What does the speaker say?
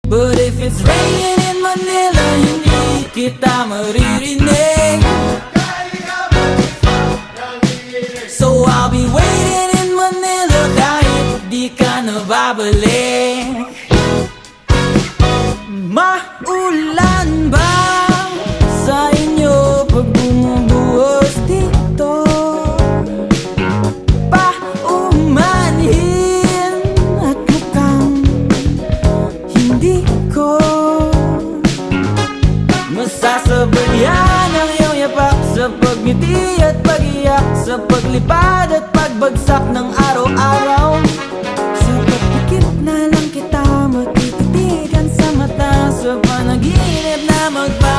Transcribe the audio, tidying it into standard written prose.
But if it's raining in Manila, hindi kita maririnig. So I'll be waiting in Manila kahit di ka na babalik. Maulan ba sa inyo pag bumubuhos dito? Paumanhin at mukhang hindi ko masasabayan ang iyong yapak sa pagngiti at pag-iyak, sa paglipad at pagbagsak ng araw-araw. Sa pagpikit na lang kita matititigan sa mata, sa panaginip na magpa